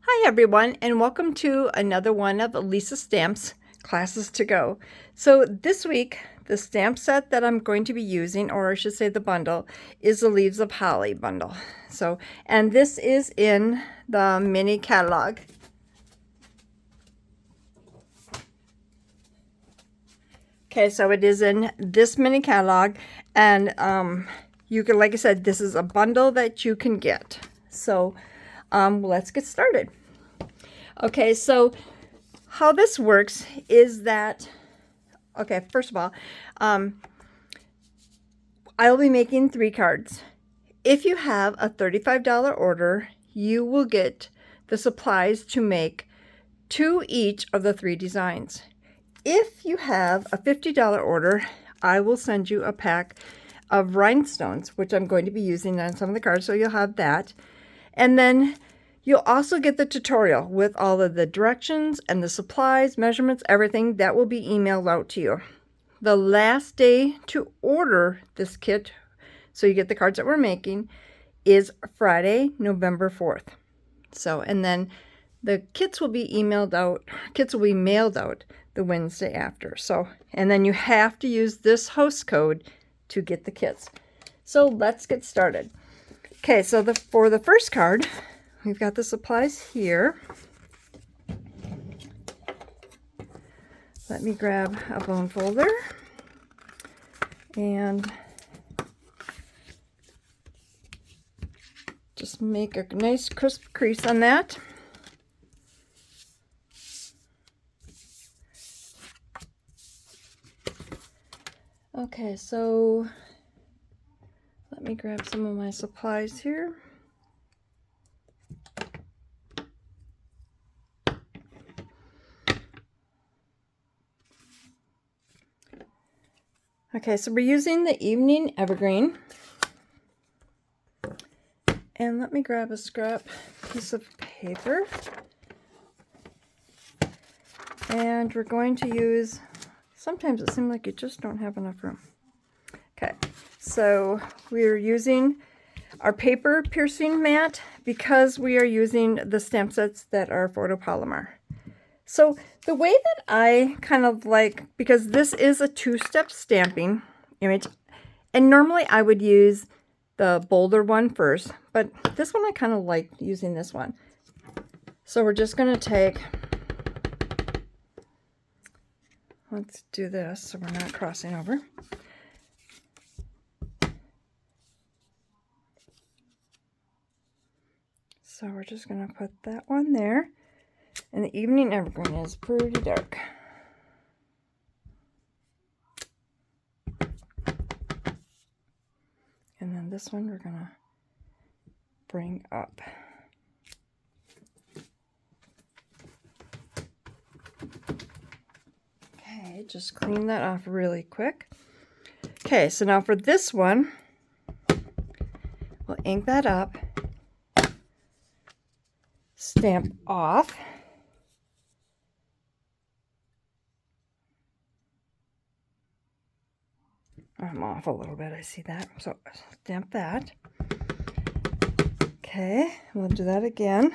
Hi everyone, and welcome to another one of Lisa Stamps Classes to Go. So this week, the stamp set that I'm going to be using, or I should say the bundle, is the Leaves of Holly bundle. And this is in the mini catalog. Okay, so it is in this mini catalog, and you can, like I said, this is a bundle that you can get. So let's get started. Okay, so how this works is that, okay, first of all, I'll be making 3 cards. If you have a $35 order, you will get the supplies to make 2 each of the 3 designs. If you have a $50 order, I will send you a pack of rhinestones, which I'm going to be using on some of the cards, so you'll have that. And then you'll also get the tutorial with all of the directions and the supplies, measurements, everything that will be emailed out to you. The last day to order this kit, so you get the cards that we're making, is Friday, November 4th. And then the kits will be mailed out the Wednesday after. And then you have to use this host code to get the kits. So let's get started. Okay, so for the first card, we've got the supplies here. Let me grab a bone folder and just make a nice crisp crease on that. Okay, so let me grab some of my supplies here. Okay, so we're using the Evening Evergreen. And let me grab a scrap piece of paper. And we're going to use, sometimes it seems like you just don't have enough room. Okay, so we're using our paper piercing mat because we are using the stamp sets that are photopolymer. So the way that I kind of like, because this is a 2-step stamping image, and normally I would use the bolder one first, but this one I kind of like using this one. So we're just going to take, let's do this so we're not crossing over. So we're just going to put that one there. And the Evening Evergreen is pretty dark. And then this one we're going to bring up. Okay, just clean that off really quick. Okay, so now for this one, we'll ink that up, stamp off. I'm off a little bit, I see that. So stamp that. Okay, we'll do that again.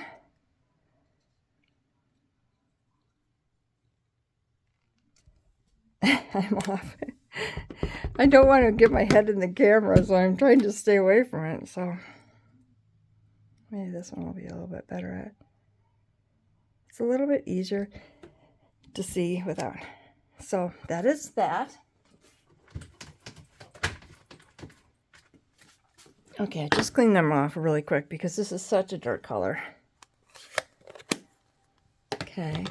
I'm off. I don't want to get my head in the camera, so I'm trying to stay away from it. So maybe this one will be a little bit better at. It's a little bit easier to see without. So that is that. Okay, just clean them off really quick because this is such a dark color. Okay,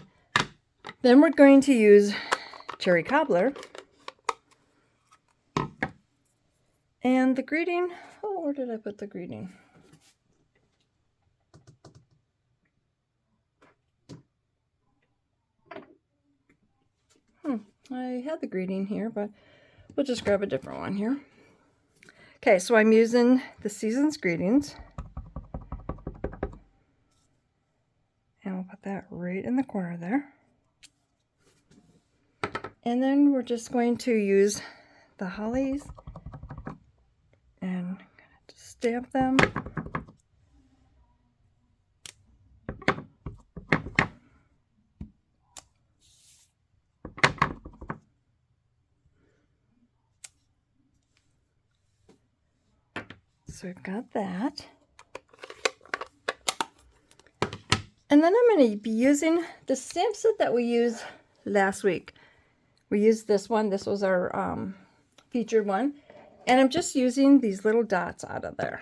then we're going to use Cherry Cobbler. And the greeting, oh, where did I put the greeting? I had the greeting here, but we'll just grab a different one here. Okay, so I'm using the Season's Greetings. And we'll put that right in the corner there. And then we're just going to use the hollies and stamp them. so we've got that. And then I'm going to be using the stamp set that we used last week. We used this one. This was our featured one. And I'm just using these little dots out of there.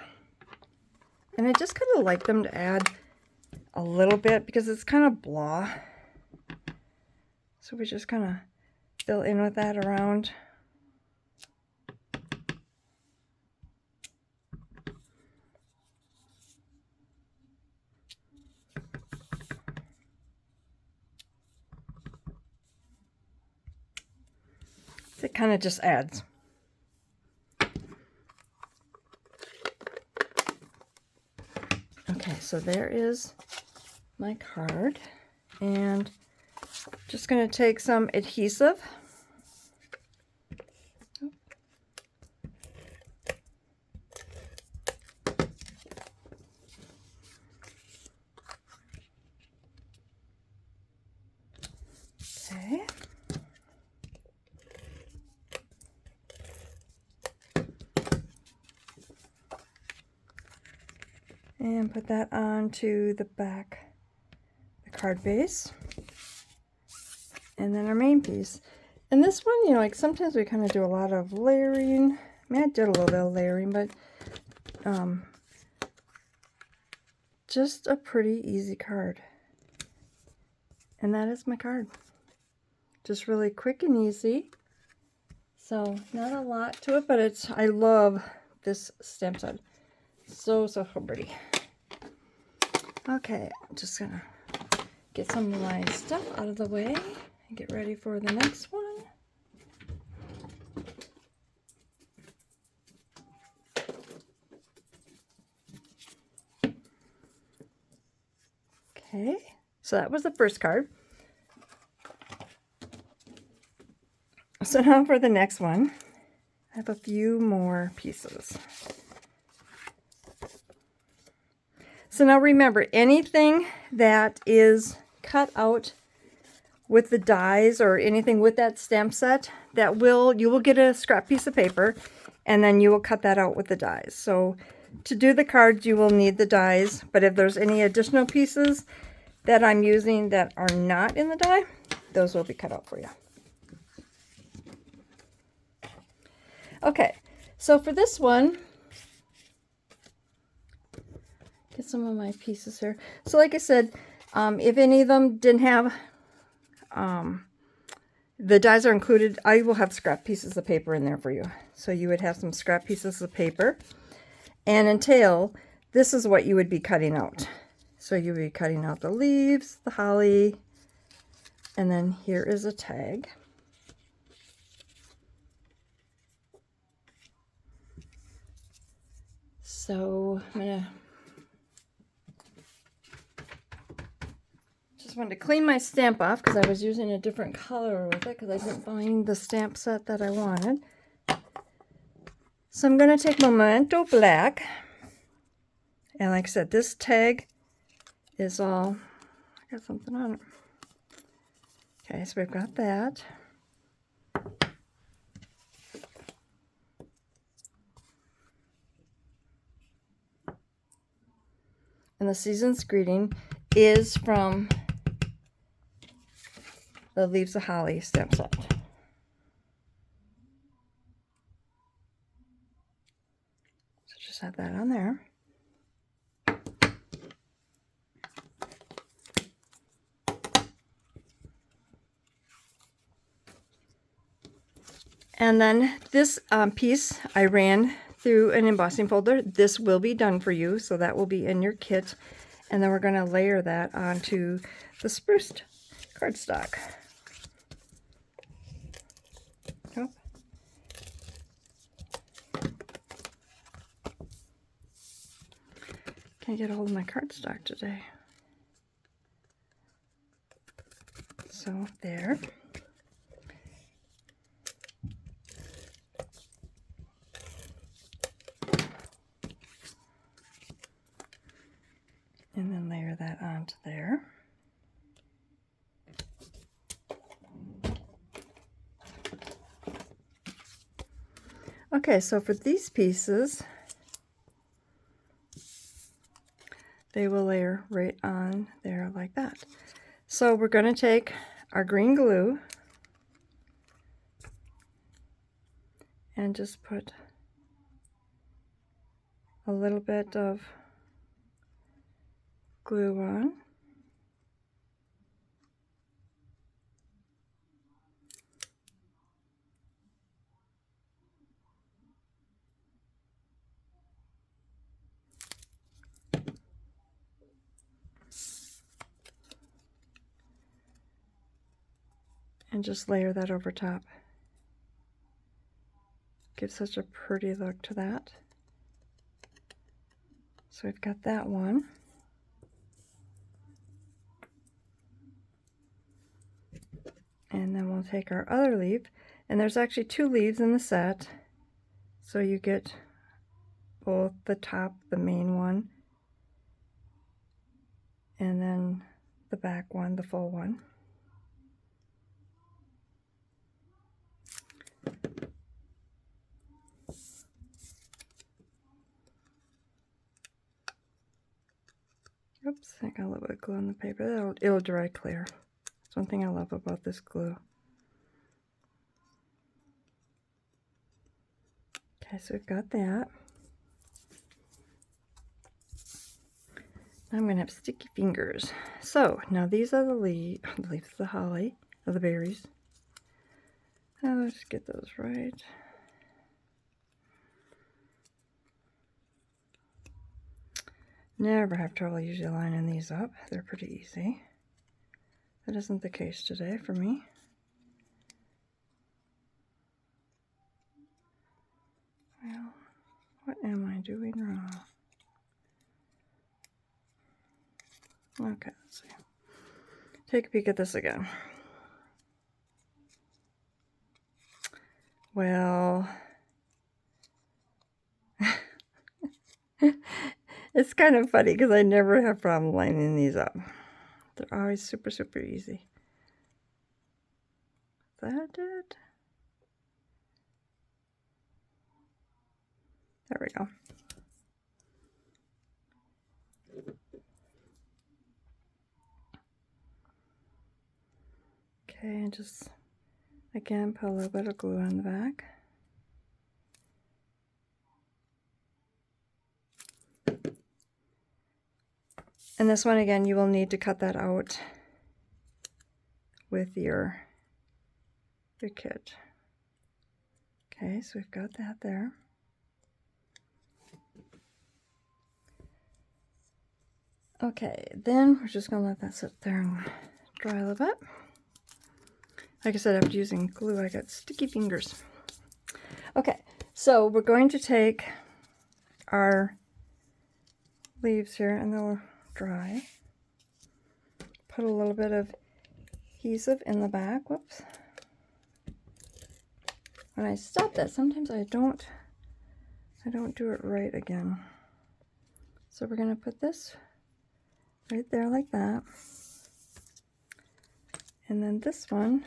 And I just kind of like them to add a little bit because it's kind of blah. So we just kind of fill in with that around. It kind of just adds. Okay, so there is my card, and just going to take some adhesive. Okay. And put that onto the back, the card base. And then our main piece. And this one, you know, like sometimes we kind of do a lot of layering. I mean, I did a little bit of layering, but just a pretty easy card. And that is my card. Just really quick and easy. So not a lot to it, but I love this stamp set. So pretty. Okay, I'm just gonna get some of my stuff out of the way and get ready for the next one. Okay, so that was the first card. So now for the next one, I have a few more pieces. So now remember, anything that is cut out with the dies or anything with that stamp set, you will get a scrap piece of paper, and then you will cut that out with the dies. So to do the cards, you will need the dies, but if there's any additional pieces that I'm using that are not in the die, those will be cut out for you. Okay, so for this one, get some of my pieces here. So like I said, if any of them didn't have, the dies are included, I will have scrap pieces of paper in there for you. So you would have some scrap pieces of paper. And in tail, this is what you would be cutting out. So you would be cutting out the leaves, the holly, and then here is a tag. So I'm gonna just wanted to clean my stamp off because I was using a different color with it because I didn't find the stamp set that I wanted. So I'm going to take my Memento Black, and like I said, this tag is all, I got something on it. Okay, so we've got that. And the Season's Greeting is from the Leaves of Holly stamp set. So just have that on there. And then this piece I ran through an embossing folder. This will be done for you, so that will be in your kit. And then we're going to layer that onto the spruced cardstock. Oh. Can't get a hold of my cardstock today. So there. And then layer that onto there. Okay, so for these pieces, they will layer right on there like that. So we're going to take our green glue and just put a little bit of glue on. And just layer that over top. Gives such a pretty look to that. So we've got that one. And then we'll take our other leaf, and there's actually 2 leaves in the set, so you get both the top, the main one, and then the back one, the full one. Oops, I got a little bit of glue on the paper. It'll dry clear. That's one thing I love about this glue. Okay, so we've got that. Now I'm going to have sticky fingers. So now these are the leaves of the holly, of the berries. Let's get those right. Never have trouble usually lining these up. They're pretty easy. That isn't the case today for me. Well, what am I doing wrong? Okay, let's see. Take a peek at this again. Well, it's kind of funny because I never have problem lining these up. They're always super, super easy. Is that it? There we go. Okay, and just, again, put a little bit of glue on the back. And this one, again, you will need to cut that out with your kit. Okay, so we've got that there. Okay, then we're just going to let that sit there and dry a little bit. Like I said, after using glue, I got sticky fingers. Okay, so we're going to take our leaves here and they'll dry. Put a little bit of adhesive in the back. Whoops. When I stop that, sometimes I don't do it right again. So we're going to put this right there like that. And then this one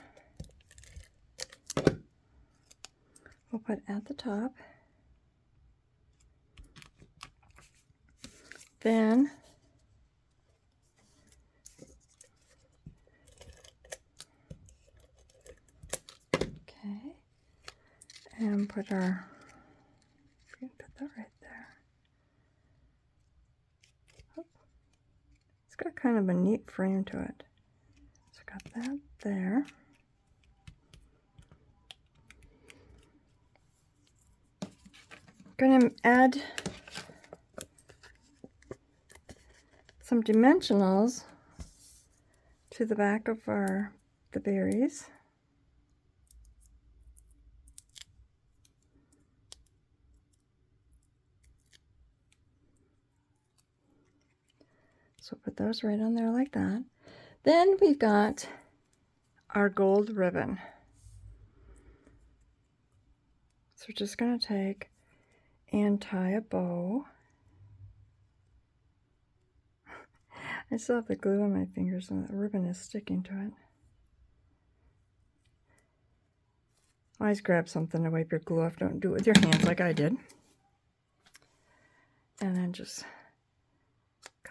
we'll put at the top. Then okay, and put our, we can put that right there. Oh, it's got kind of a neat frame to it. So got that there. Going to add some dimensionals to the back of the berries. So put those right on there like that. Then we've got our gold ribbon. So we're just going to take and tie a bow. I still have the glue on my fingers and the ribbon is sticking to it. Always grab something to wipe your glue off. Don't do it with your hands like I did. And then just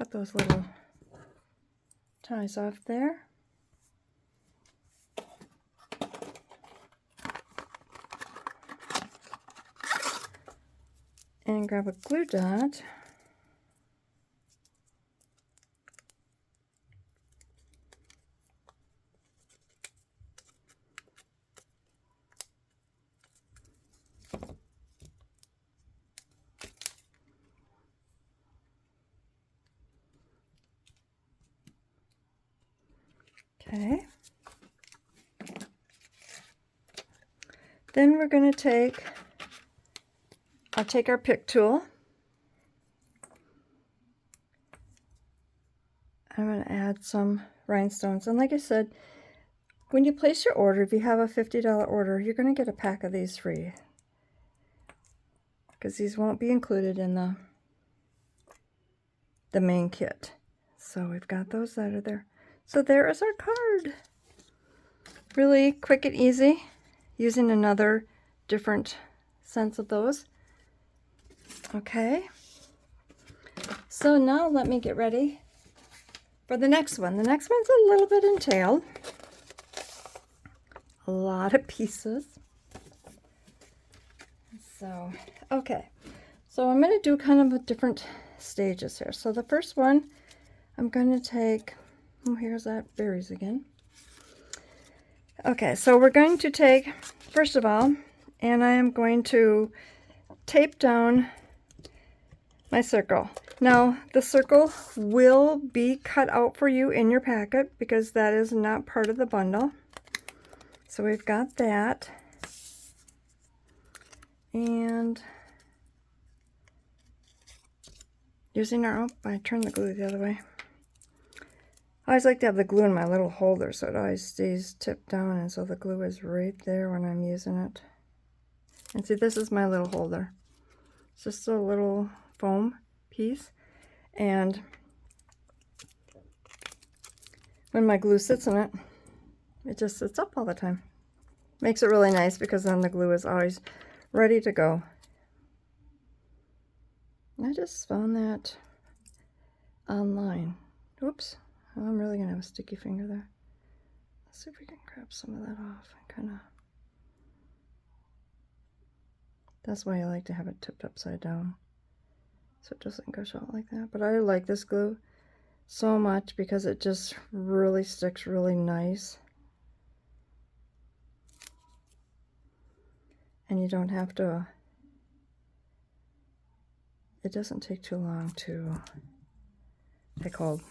cut those little ties off there. And grab a glue dot. Okay. Then we're going to take, I'll take our pick tool. I'm going to add some rhinestones. And like I said, when you place your order, if you have a $50 order, you're going to get a pack of these free, because these won't be included in the main kit. So we've got those that are there. So there is our card. Really quick and easy, using another different sense of those. Okay. So now let me get ready for the next one. The next one's a little bit entailed. A lot of pieces. So, okay. So I'm going to do kind of a different stages here. So the first one, I'm going to take, oh, here's that berries again. Okay, so we're going to take, first of all, and I am going to tape down my circle. Now, the circle will be cut out for you in your packet because that is not part of the bundle. So we've got that. And using our, oh, I turned the glue the other way. I always like to have the glue in my little holder so it always stays tipped down, and so the glue is right there when I'm using it. And see, this is my little holder. It's just a little foam piece, and when my glue sits in it, it just sits up all the time. Makes it really nice because then the glue is always ready to go. I just found that online. Oops, I'm really gonna have a sticky finger there. Let's see if we can grab some of that off and kind of. That's why I like to have it tipped upside down, so it doesn't gush out like that. But I like this glue so much because it just really sticks really nice. And you don't have to, it doesn't take too long to take hold.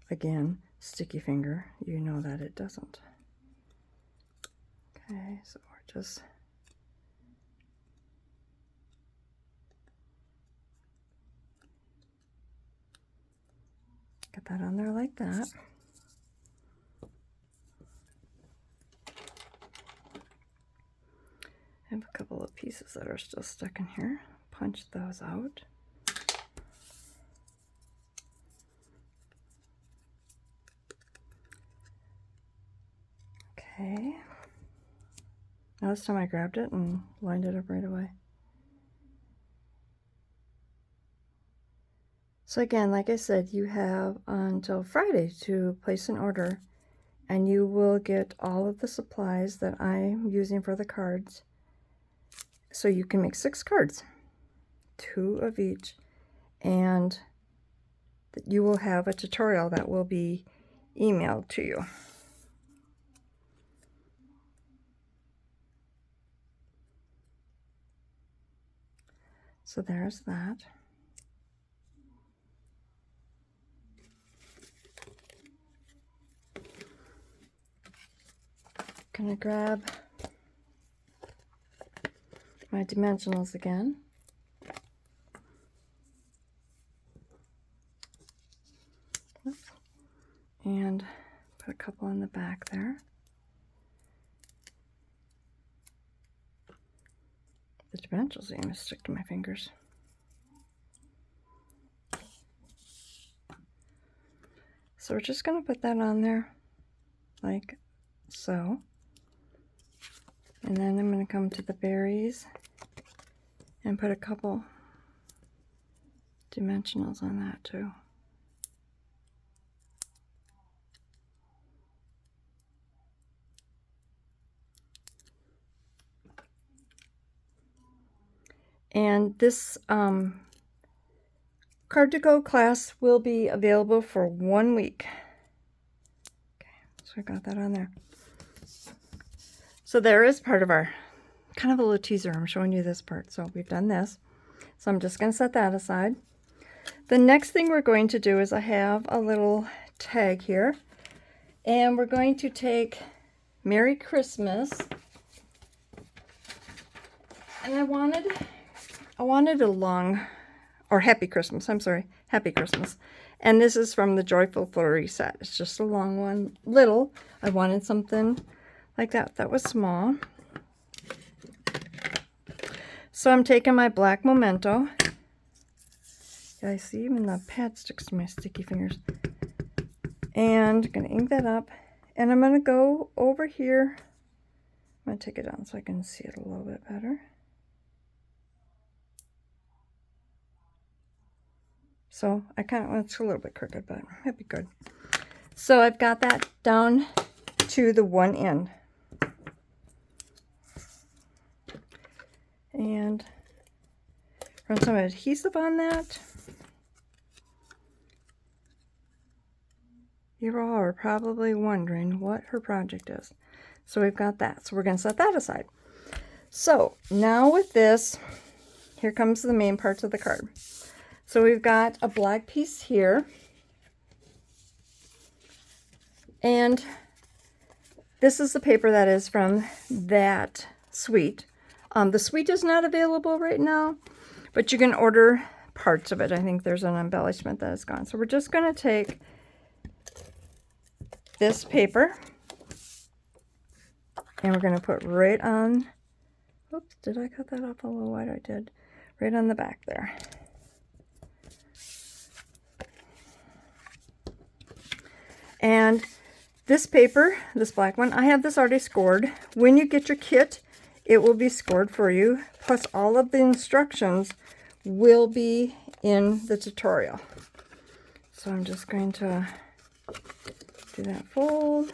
Again, sticky finger, you know that it doesn't. Okay, so we're just get that on there like that. I have a couple of pieces that are still stuck in here. Punch those out. Okay. Now this time I grabbed it and lined it up right away. So again, like I said, you have until Friday to place an order, and you will get all of the supplies that I'm using for the cards. So you can make 6 cards, 2 of each, and you will have a tutorial that will be emailed to you. So there's that. Gonna grab my dimensionals again. And put a couple in the back there. The dimensionals are going to stick to my fingers. So we're just going to put that on there like so. And then I'm going to come to the berries and put a couple dimensionals on that too. And this Card to Go class will be available for 1 week. Okay, so I got that on there. So there is part of our, kind of a little teaser. I'm showing you this part. So we've done this. So I'm just going to set that aside. The next thing we're going to do is I have a little tag here. And we're going to take Merry Christmas. And I wanted a long, or Happy Christmas, I'm sorry, Happy Christmas. And this is from the Joyful Flurry set. It's just a long one, little. I wanted something like that was small. So I'm taking my black Memento. Yeah, I see even the pad sticks to my sticky fingers. And I'm going to ink that up. And I'm going to go over here. I'm going to take it down so I can see it a little bit better. So I kind of, it's a little bit crooked, but it'd be good. So I've got that down to the one end. And run some adhesive on that. You all are probably wondering what her project is. So we've got that. So we're going to set that aside. So now with this, here comes the main parts of the card. So we've got a black piece here. And this is the paper that is from that suite. The suite is not available right now, but you can order parts of it. I think there's an embellishment that is gone. So we're just going to take this paper and we're going to put right on, oops, did I cut that off a little wide? I did. Right on the back there. And this paper, this black one, I have this already scored. When you get your kit, it will be scored for you. Plus all of the instructions will be in the tutorial. So I'm just going to do that fold.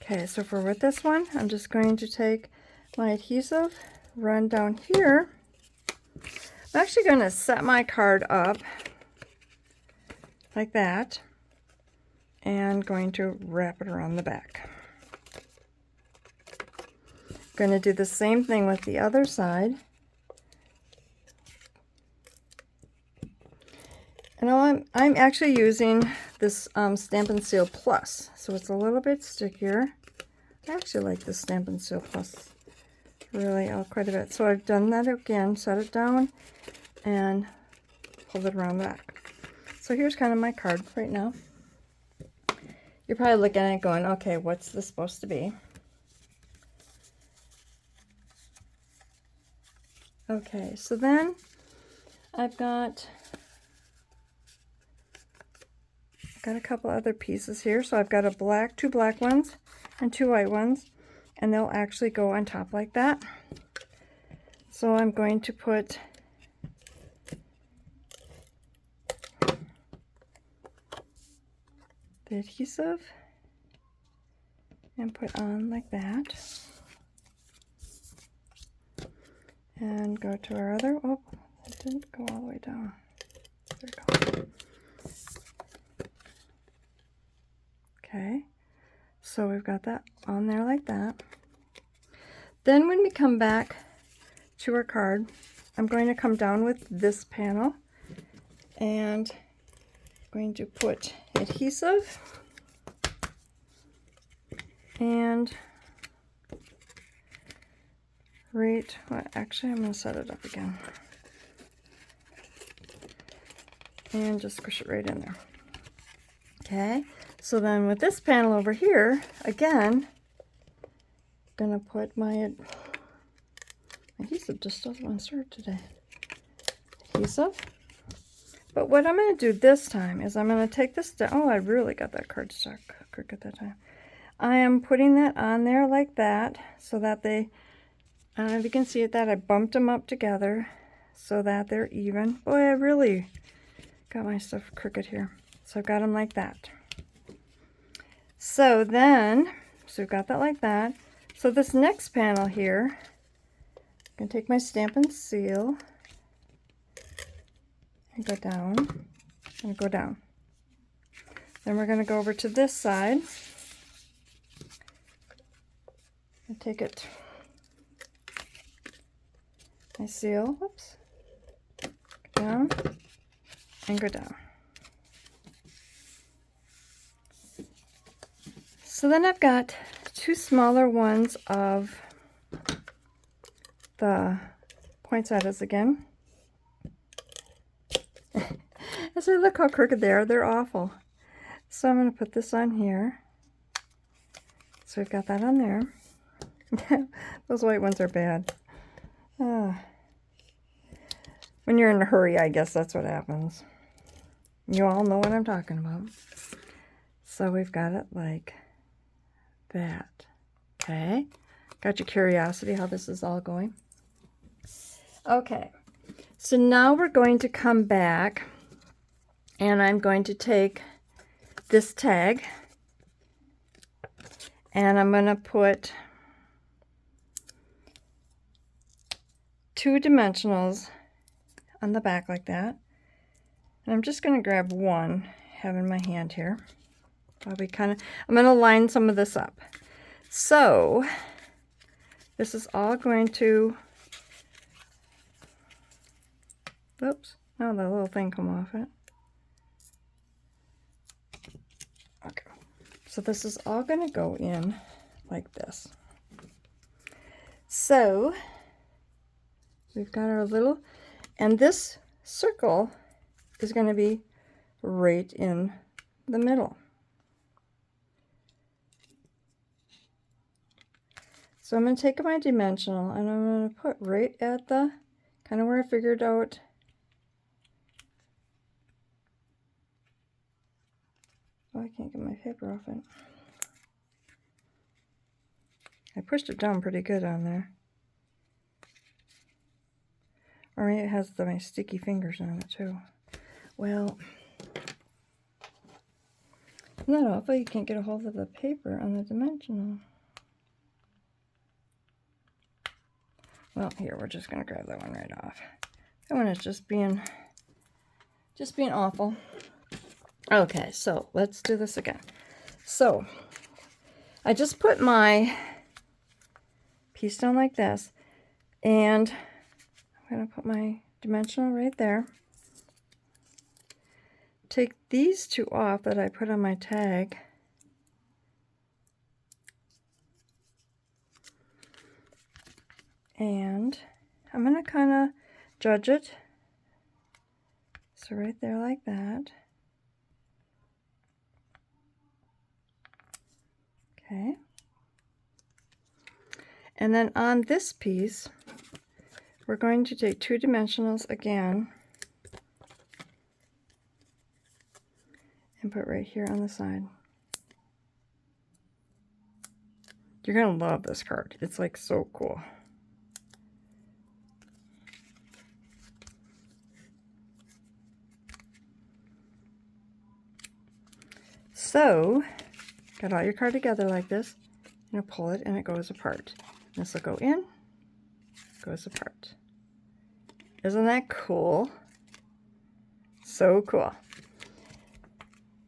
Okay, so for with this one, I'm just going to take my adhesive, run down here. I'm actually going to set my card up like that and going to wrap it around the back. Going to do the same thing with the other side. And I'm actually using this Stampin' Seal Plus, so it's a little bit stickier. I actually like this Stampin' Seal Plus really quite a bit. So I've done that again, set it down, and pulled it around the back. So here's kind of my card right now. You're probably looking at it going, okay, what's this supposed to be? Okay, so then I've got a couple other pieces here. So I've got two black ones and 2 white ones, and they'll actually go on top like that. So I'm going to put the adhesive and put on like that. And go to our other, oh, it didn't go all the way down. There we go. Okay, so we've got that on there like that. Then when we come back to our card, I'm going to come down with this panel and I'm going to put adhesive and right, well, actually I'm going to set it up again and just squish it right in there. Okay, so then with this panel over here, again, I'm going to put my adhesive just doesn't want to start today. Adhesive. But what I'm going to do this time is I'm going to take this down. Oh, I really got that card stuck crooked that time. I am putting that on there like that so that they I don't know if you can see it, that I bumped them up together so that they're even. Boy, I really got my stuff crooked here. So I've got them like that. So we've got that like that. So this next panel here, I'm going to take my Stampin' seal and go down and go down. Then we're going to go over to this side and take it, my seal, whoops, go down and go down. So then I've got two smaller ones of the poinsettias again. As I look how crooked they are, they're awful. So I'm going to put this on here. So we've got that on there. Those white ones are bad. When you're in a hurry, I guess that's what happens. You all know what I'm talking about. So we've got it like that. Okay. Got your curiosity how this is all going? Okay. So now we're going to come back and I'm going to take this tag and I'm going to put 2 dimensionals on the back like that. And I'm just going to grab one, have in my hand here. Probably I'm going to line some of this up. So this is all going to, oops, oh, the little thing come off it. Okay, so this is all going to go in like this. So we've got our little, and this circle is going to be right in the middle. So I'm going to take my dimensional and I'm going to put right at the, kind of where I figured out. Oh, I can't get my paper off it. I pushed it down pretty good on there. Or maybe it has my sticky fingers on it too. Well, isn't that awful? You can't get a hold of the paper on the dimensional. Well, here, we're just going to grab that one right off. That one is just being awful. Okay, so let's do this again. So I just put my piece down like this, and I'm going to put my dimensional right there. Take these 2 off that I put on my tag. And I'm going to kind of judge it. So right there like that. Okay. And then on this piece, we're going to take 2 dimensionals again and put right here on the side. You're going to love this card. It's like so cool. So, got all your card together like this. You pull it and it goes apart. This will go in, goes apart. Isn't that cool? So cool.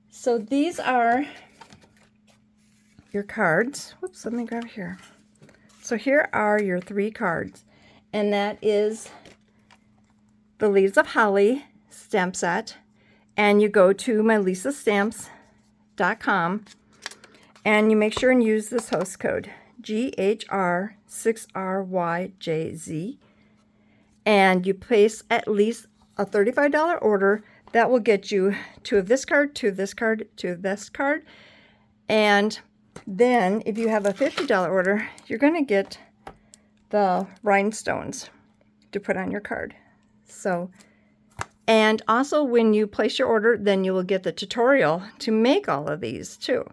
So these are your cards. Whoops, let me grab here. So here are your 3 cards. And that is the Leaves of Holly stamp set. And you go to mylisastamps.com and you make sure and use this host code GHR6RYJZ, and you place at least a $35 order. That will get you 2 of this card, 2 of this card, 2 of this card, and then if you have a $50 order, you're going to get the rhinestones to put on your card. So, and also when you place your order, then you will get the tutorial to make all of these too.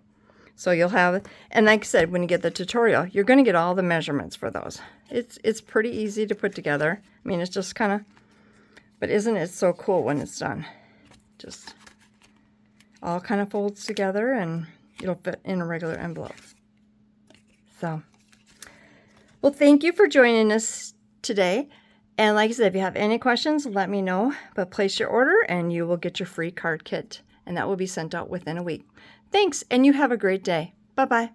So you'll have, and like I said, when you get the tutorial, you're going to get all the measurements for those. It's pretty easy to put together. I mean, it's just kind of, but isn't it so cool when it's done? Just all kind of folds together and it'll fit in a regular envelope. So, well, thank you for joining us today. And like I said, if you have any questions, let me know. But place your order and you will get your free card kit. And that will be sent out within a week. Thanks, and you have a great day. Bye-bye.